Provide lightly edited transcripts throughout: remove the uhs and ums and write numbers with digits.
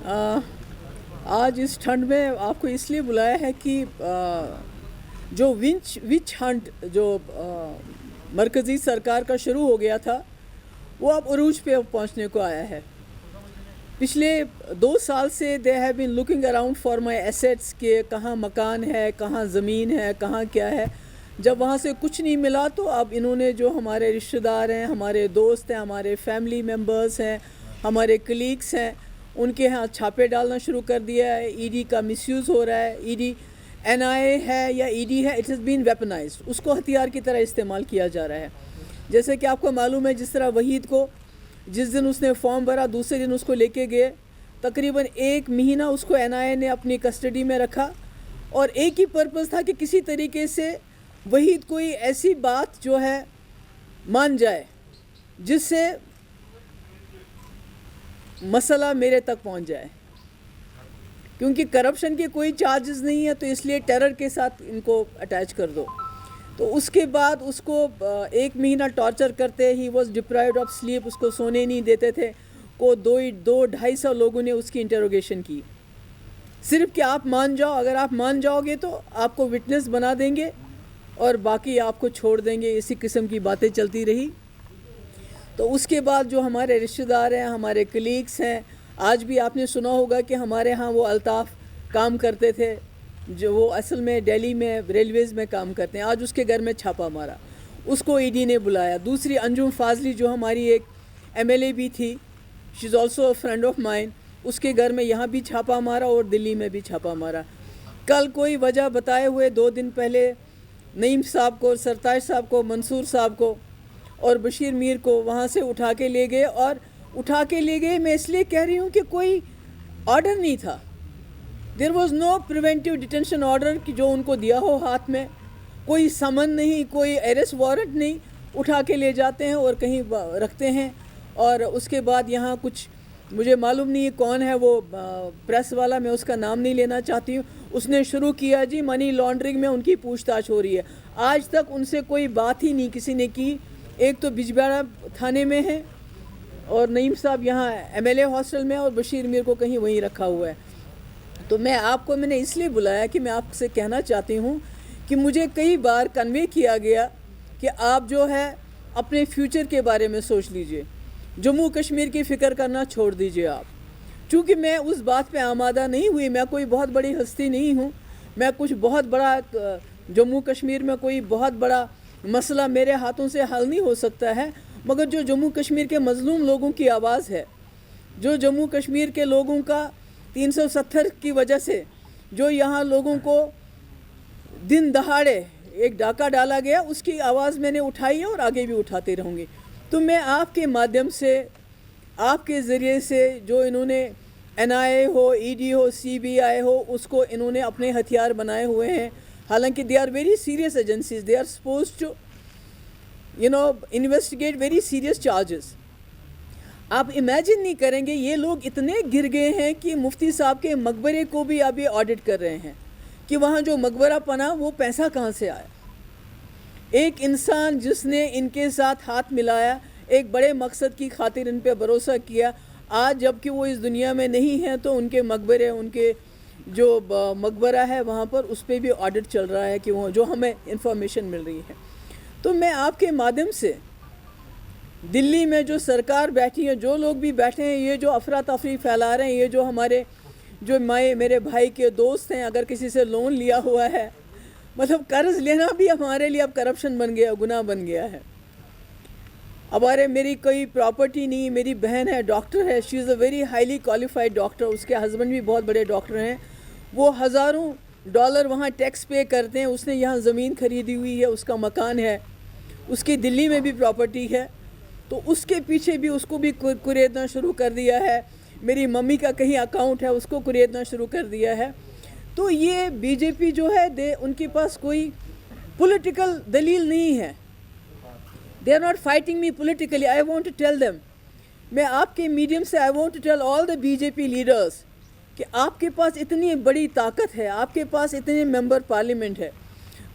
آج اس ٹھنڈ میں آپ کو اس لیے بلایا ہے کہ جو وچ ہنٹ جو مرکزی سرکار کا شروع ہو گیا تھا وہ اب عروج پہ پہنچنے کو آیا ہے. پچھلے 2 سال سے they have been looking around for my assets کہ کہاں مکان ہے, کہاں زمین ہے, کہاں کیا ہے. جب وہاں سے کچھ نہیں ملا تو اب انہوں نے جو ہمارے رشتہ دار ہیں, ہمارے دوست ہیں, ہمارے فیملی ممبرز ہیں, ہمارے کلیگس ہیں, ان کے ہاں چھاپے ڈالنا شروع کر دیا ہے. ای ڈی کا مس یوز ہو رہا ہے. ای ڈی این آئی اے ہے یا ای ڈی ہے, اٹ ہیز بین ویپنائزڈ. اس کو ہتھیار کی طرح استعمال کیا جا رہا ہے. جیسے کہ آپ کو معلوم ہے, جس طرح وحید کو جس دن اس نے فارم بھرا دوسرے دن اس کو لے کے گئے, تقریباً 1 مہینہ اس کو این آئی اے نے اپنی کسٹڈی میں رکھا, اور ایک ہی پرپز تھا کہ کسی طریقے سے وحید کوئی ایسی بات جو ہے مان جائے جس سے مسئلہ میرے تک پہنچ جائے. کیونکہ کرپشن کے کوئی چارجز نہیں ہے تو اس لیے ٹیرر کے ساتھ ان کو اٹیچ کر دو. تو اس کے بعد اس کو 1 مہینہ ٹارچر کرتے, he was deprived of sleep, اس کو سونے نہیں دیتے تھے. 200-250 لوگوں نے اس کی انٹروگیشن کی, صرف کہ آپ مان جاؤ. اگر آپ مان جاؤ گے تو آپ کو وٹنس بنا دیں گے اور باقی آپ کو چھوڑ دیں گے. اسی قسم کی باتیں چلتی رہی. تو اس کے بعد جو ہمارے رشتہ دار ہیں, ہمارے کلیگس ہیں, آج بھی آپ نے سنا ہوگا کہ ہمارے ہاں وہ الطاف کام کرتے تھے جو وہ اصل میں دہلی میں ریلویز میں کام کرتے ہیں. آج اس کے گھر میں چھاپا مارا, اس کو ای ڈی نے بلایا. دوسری انجم فاضلی جو ہماری ایک ایم ایل اے بھی تھی, she is also a friend of mine, اس کے گھر میں یہاں بھی چھاپا مارا اور دلی میں بھی چھاپا مارا. کل کوئی وجہ بتائے ہوئے 2 دن پہلے نعیم صاحب کو, سرتاج صاحب کو, منصور صاحب کو اور بشیر میر کو وہاں سے اٹھا کے لے گئے. اور اٹھا کے لے گئے میں اس لیے کہہ رہی ہوں کہ کوئی آرڈر نہیں تھا. There was no preventive detention order کہ جو ان کو دیا ہو ہاتھ میں, کوئی سمن نہیں, کوئی ایرسٹ وارنٹ نہیں. اٹھا کے لے جاتے ہیں اور کہیں رکھتے ہیں. اور اس کے بعد یہاں کچھ مجھے معلوم نہیں کون ہے وہ پریس والا, میں اس کا نام نہیں لینا چاہتی ہوں, اس نے شروع کیا جی منی لانڈرنگ میں ان کی پوچھ تاچھ ہو رہی ہے. آج تک ان سے کوئی بات ہی نہیں کسی نے کی. ایک تو بجبیڑا تھانے میں ہے اور نعیم صاحب یہاں ایم ایل اے ہاسٹل میں, اور بشیر میر کو کہیں وہیں رکھا ہوا ہے. تو میں نے اس لیے بلایا کہ میں آپ سے کہنا چاہتی ہوں کہ مجھے کئی بار کنوے کیا گیا کہ آپ جو ہے اپنے فیوچر کے بارے میں سوچ لیجئے, جموں کشمیر کی فکر کرنا چھوڑ دیجئے آپ. چونکہ میں اس بات پہ آمادہ نہیں ہوئی, میں کوئی بہت بڑی ہستی نہیں ہوں, میں کچھ بہت بڑا جموں کشمیر میں کوئی بہت بڑا مسئلہ میرے ہاتھوں سے حل نہیں ہو سکتا ہے. مگر جو جموں کشمیر کے مظلوم لوگوں کی آواز ہے, جو جموں کشمیر کے لوگوں کا 370 کی وجہ سے جو یہاں لوگوں کو دن دہاڑے ایک ڈاکہ ڈالا گیا, اس کی آواز میں نے اٹھائی ہے اور آگے بھی اٹھاتے رہوں گی. تو میں آپ کے مادھیم سے, آپ کے ذریعے سے, جو انہوں نے این آئی اے ہو, ای ڈی ہو, سی بی آئی ہو, اس کو انہوں نے اپنے ہتھیار بنائے ہوئے ہیں. حالانکہ they are very serious agencies, they are suppose to investigate very serious charges. آپ امیجن نہیں کریں گے, یہ لوگ اتنے گر گئے ہیں کہ مفتی صاحب کے مقبرے کو بھی ابھی آڈٹ کر رہے ہیں کہ وہاں جو مقبرہ بنا وہ پیسہ کہاں سے آیا. ایک انسان جس نے ان کے ساتھ ہاتھ ملایا, ایک بڑے مقصد کی خاطر ان پہ بھروسہ کیا, آج جب کہ وہ اس دنیا میں نہیں ہیں تو ان کے مقبرے, ان کے جو مقبرہ ہے وہاں پر اس پہ بھی آڈٹ چل رہا ہے کہ وہ جو ہمیں انفارمیشن مل رہی ہے. تو میں آپ کے مادھیم سے دلی میں جو سرکار بیٹھی ہے, جو لوگ بھی بیٹھے ہیں, یہ جو افراتفری پھیلا رہے ہیں, یہ جو ہمارے جو میرے بھائی کے دوست ہیں, اگر کسی سے لون لیا ہوا ہے, مطلب قرض لینا بھی ہمارے لیے اب کرپشن بن گیا, گناہ بن گیا ہے. میری کوئی پراپرٹی نہیں, میری بہن ہے, ڈاکٹر ہے, she is a very highly qualified doctor, اس کے ہسبینڈ بھی بہت بڑے ڈاکٹر ہیں, وہ ہزاروں ڈالر وہاں ٹیکس پے کرتے ہیں. اس نے یہاں زمین خریدی ہوئی ہے, اس کا مکان ہے, اس کی دلی میں بھی پراپرٹی ہے, تو اس کے پیچھے بھی اس کو بھی کریدنا شروع کر دیا ہے. میری ممی کا کہیں اکاؤنٹ ہے, اس کو کریدنا شروع کر دیا ہے. تو یہ بی جے پی جو ہے ان کے پاس کوئی پولیٹیکل دلیل نہیں ہے. They are not fighting me politically. I want to tell them, میں آپ کے میڈیم سے I want to tell all the B J P leaders کہ آپ کے پاس اتنی بڑی طاقت ہے, آپ کے پاس اتنے ممبر پارلیمنٹ ہے,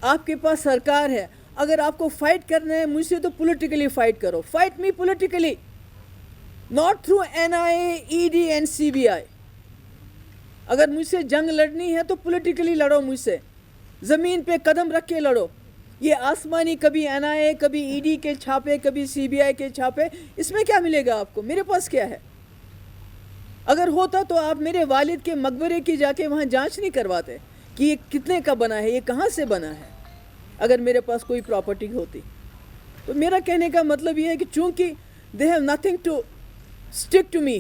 آپ کے پاس سرکار ہے. اگر آپ کو فائٹ کرنا ہے مجھ سے تو پولیٹیکلی فائٹ کرو. Fight me politically, not through NIA, ED and CBI. اگر مجھ سے جنگ لڑنی ہے تو پولیٹیکلی لڑو مجھ سے, زمین پہ قدم رکھ کے لڑو. یہ آسمانی کبھی NIA, کبھی ED کے چھاپے, کبھی CBI کے چھاپے, اس میں کیا ملے گا آپ کو؟ میرے پاس کیا ہے؟ اگر ہوتا تو آپ میرے والد کے مقبرے کی جا کے وہاں جانچ نہیں کرواتے کہ یہ کتنے کا بنا ہے, یہ کہاں سے بنا ہے, اگر میرے پاس کوئی پراپرٹی ہوتی. تو میرا کہنے کا مطلب یہ ہے کہ چونکہ they have nothing to stick to me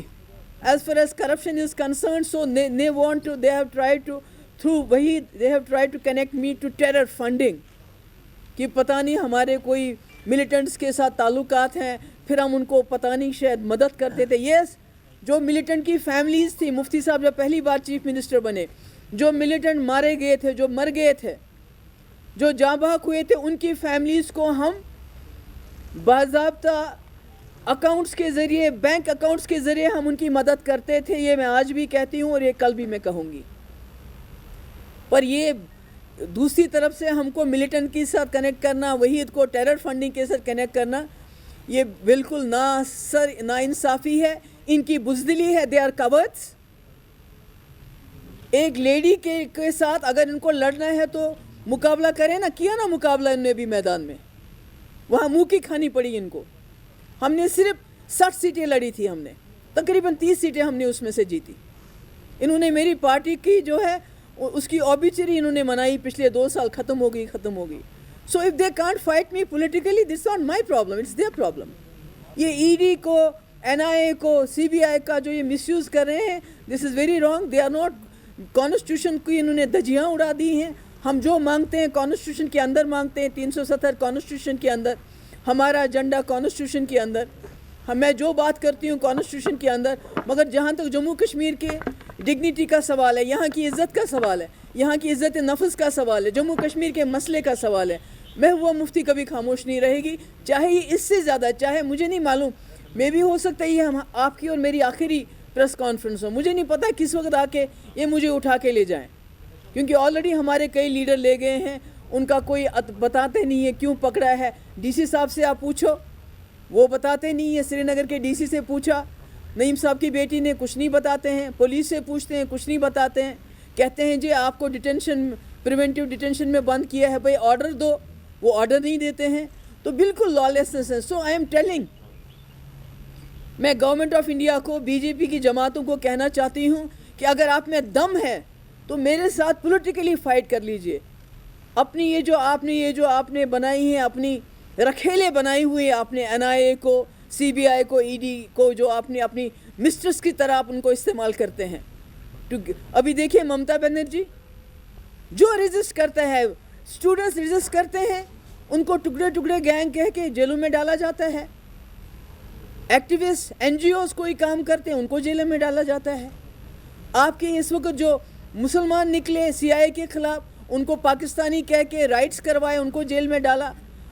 as far as corruption is concerned, so they have tried to through وہی they have tried to connect me to terror funding, کہ پتہ نہیں ہمارے کوئی ملیٹنٹس کے ساتھ تعلقات ہیں, پھر ہم ان کو پتہ نہیں شاید مدد کرتے تھے. یس, جو ملیٹنٹ کی فیملیز تھی, مفتی صاحب جب پہلی بار چیف منسٹر بنے, جو ملیٹنٹ مارے گئے تھے, جو مر گئے تھے, جو جاں بحق ہوئے تھے, ان کی فیملیز کو ہم باضابطہ اکاؤنٹس کے ذریعے, بینک اکاؤنٹس کے ذریعے ہم ان کی مدد کرتے تھے. یہ میں آج بھی کہتی ہوں اور یہ کل بھی میں کہوں گی. پر یہ دوسری طرف سے ہم کو ملیٹنٹ کے ساتھ کنیکٹ کرنا, وحید کو ٹیرر فنڈنگ کے ساتھ کنیکٹ کرنا, یہ بالکل نا انصافی ہے, ان کی بزدلی ہے. They are cowards. ایک لیڈی کے ساتھ اگر ان کو لڑنا ہے تو مقابلہ کریں نا. کیا نا مقابلہ انہوں نے بھی میدان میں, وہاں منہ کی کھانی پڑی ان کو. ہم نے صرف 60 سیٹیں لڑی تھی, ہم نے تقریباً 30 سیٹیں ہم نے اس میں سے جیتی. انہوں نے میری پارٹی کی جو ہے اس کی اوبیچری انہوں نے منائی, پچھلے 2 سال ختم ہو گئی. So if they can't fight me politically, this not my problem, it's their problem. یہ ED کو, NIA کو, CBI کا جو یہ مس یوز کر رہے ہیں, this is very wrong. They are not, constitution کی انہوں نے دھجیاں اڑا دی ہیں. ہم جو مانگتے ہیں کانسٹیٹیوشن کے اندر مانگتے ہیں, 370 کانسٹیٹیوشن کے اندر, ہمارا ایجنڈا کانسٹیٹیوشن کے اندر, میں جو بات کرتی ہوں کانسٹیٹیوشن کے اندر. مگر جہاں تک جموں کشمیر کے ڈگنیٹی کا سوال ہے, یہاں کی عزت کا سوال ہے, یہاں کی عزت نفس کا سوال ہے, جموں کشمیر کے مسئلے کا سوال ہے, محبوبہ مفتی کبھی خاموش نہیں رہے گی. چاہے یہ اس سے زیادہ, چاہے مجھے نہیں معلوم, میں بھی ہو سکتا ہے یہ آپ کی اور میری آخری پریس کانفرنس ہو, مجھے نہیں پتہ کس وقت آ کے یہ مجھے اٹھا کے لے جائیں, کیونکہ آلریڈی ہمارے کئی لیڈر لے گئے ہیں. ان کا کوئی بتاتے نہیں ہے کیوں پکڑا ہے. DC صاحب سے آپ پوچھو, وہ بتاتے نہیں ہیں. سری نگر کے DC سے پوچھا, نعیم صاحب کی بیٹی نے, کچھ نہیں بتاتے ہیں. پولیس سے پوچھتے ہیں, کچھ نہیں بتاتے ہیں. کہتے ہیں جی آپ کو ڈیٹینشن, پریونٹیو ڈیٹینشن میں بند کیا ہے, بھائی آرڈر دو, وہ آرڈر نہیں دیتے ہیں. تو بالکل لالیسنس ہے. سو آئی ایم ٹیلنگ, میں گورنمنٹ آف انڈیا کو, BJP کی جماعتوں کو کہنا چاہتی ہوں کہ اگر آپ میں دم ہے تو میرے ساتھ پولیٹیکلی فائٹ کر لیجئے. اپنی یہ جو آپ نے بنائی ہیں, اپنی رکھیلے بنائی ہوئی, آپ نے NIA کو, CBI کو, ED کو, جو آپ نے اپنی مسٹرس کی طرح آپ ان کو استعمال کرتے ہیں. ابھی دیکھیے ممتا بنرجی, جو ریزسٹ کرتا ہے, اسٹوڈنٹس ریزسٹ کرتے ہیں, ان کو ٹکڑے ٹکڑے گینگ کہہ کے جیلوں میں ڈالا جاتا ہے. ایکٹیوسٹ, NGOs کوئی کام کرتے ہیں, ان کو جیلوں میں ڈالا جاتا ہے. آپ کے اس وقت جو مسلمان نکلے CIA کے خلاف, ان کو پاکستانی کہہ کے رائٹس کروائے, ان کو جیل میں ڈالا.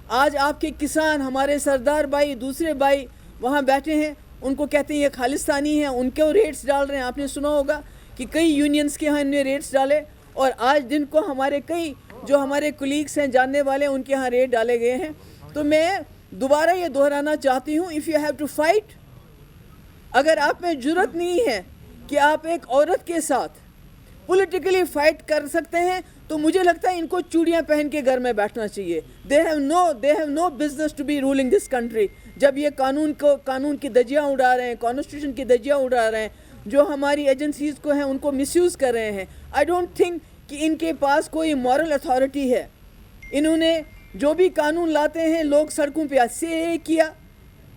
آج آپ کے کسان, ہمارے سردار بھائی, دوسرے بھائی وہاں بیٹھے ہیں, ان کو کہتے ہیں یہ خالستانی ہیں, ان کو ریٹس ڈال رہے ہیں. آپ نے سنا ہوگا کہ کئی یونینز کے ہاں ان نے ریٹس ڈالے, اور آج دن کو ہمارے کئی جو ہمارے کولیگس ہیں, جاننے والے, ان کے ہاں ریٹ ڈالے گئے ہیں. تو میں دوبارہ یہ دہرانا چاہتی ہوں, if you have to fight, اگر آپ میں جرت نہیں ہے کہ آپ ایک عورت کے ساتھ پولیٹیکلی فائٹ کر سکتے ہیں, تو مجھے لگتا ہے ان کو چوڑیاں پہن کے گھر میں بیٹھنا چاہیے. they have no business to be ruling this country. جب یہ قانون کی دھجیاں اڑا رہے ہیں, کانسٹیٹیوشن کی دھجیاں اڑا رہے ہیں, جو ہماری ایجنسیز کو ہیں ان کو مس یوز کر رہے ہیں. I don't think کہ ان کے پاس کوئی مورل اتھارٹی ہے. انہوں نے جو بھی قانون لاتے ہیں, لوگ سڑکوں پہ CAA کیا,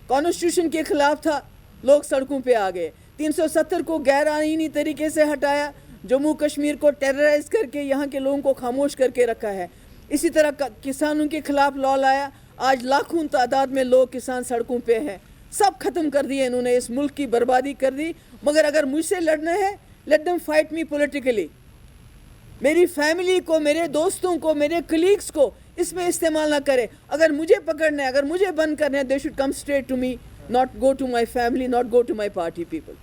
کانسٹیٹیوشن کے خلاف تھا, لوگ سڑکوں پہ آ گئے. 370 کو غیر آئینی طریقے سے ہٹایا, جموں کشمیر کو ٹیررائز کر کے یہاں کے لوگوں کو خاموش کر کے رکھا ہے. اسی طرح کسانوں کے خلاف لا لایا, آج لاکھوں تعداد میں لوگ کسان سڑکوں پہ ہیں. سب ختم کر دیے انہوں نے, اس ملک کی بربادی کر دی. مگر اگر مجھ سے لڑنا ہے, let them fight me politically. میری فیملی کو, میرے دوستوں کو, میرے کلیگس کو اس میں استعمال نہ کرے. اگر مجھے پکڑنا ہے, اگر مجھے بند کرنا ہے, they should come straight to me, not go to my family, not go to my party people.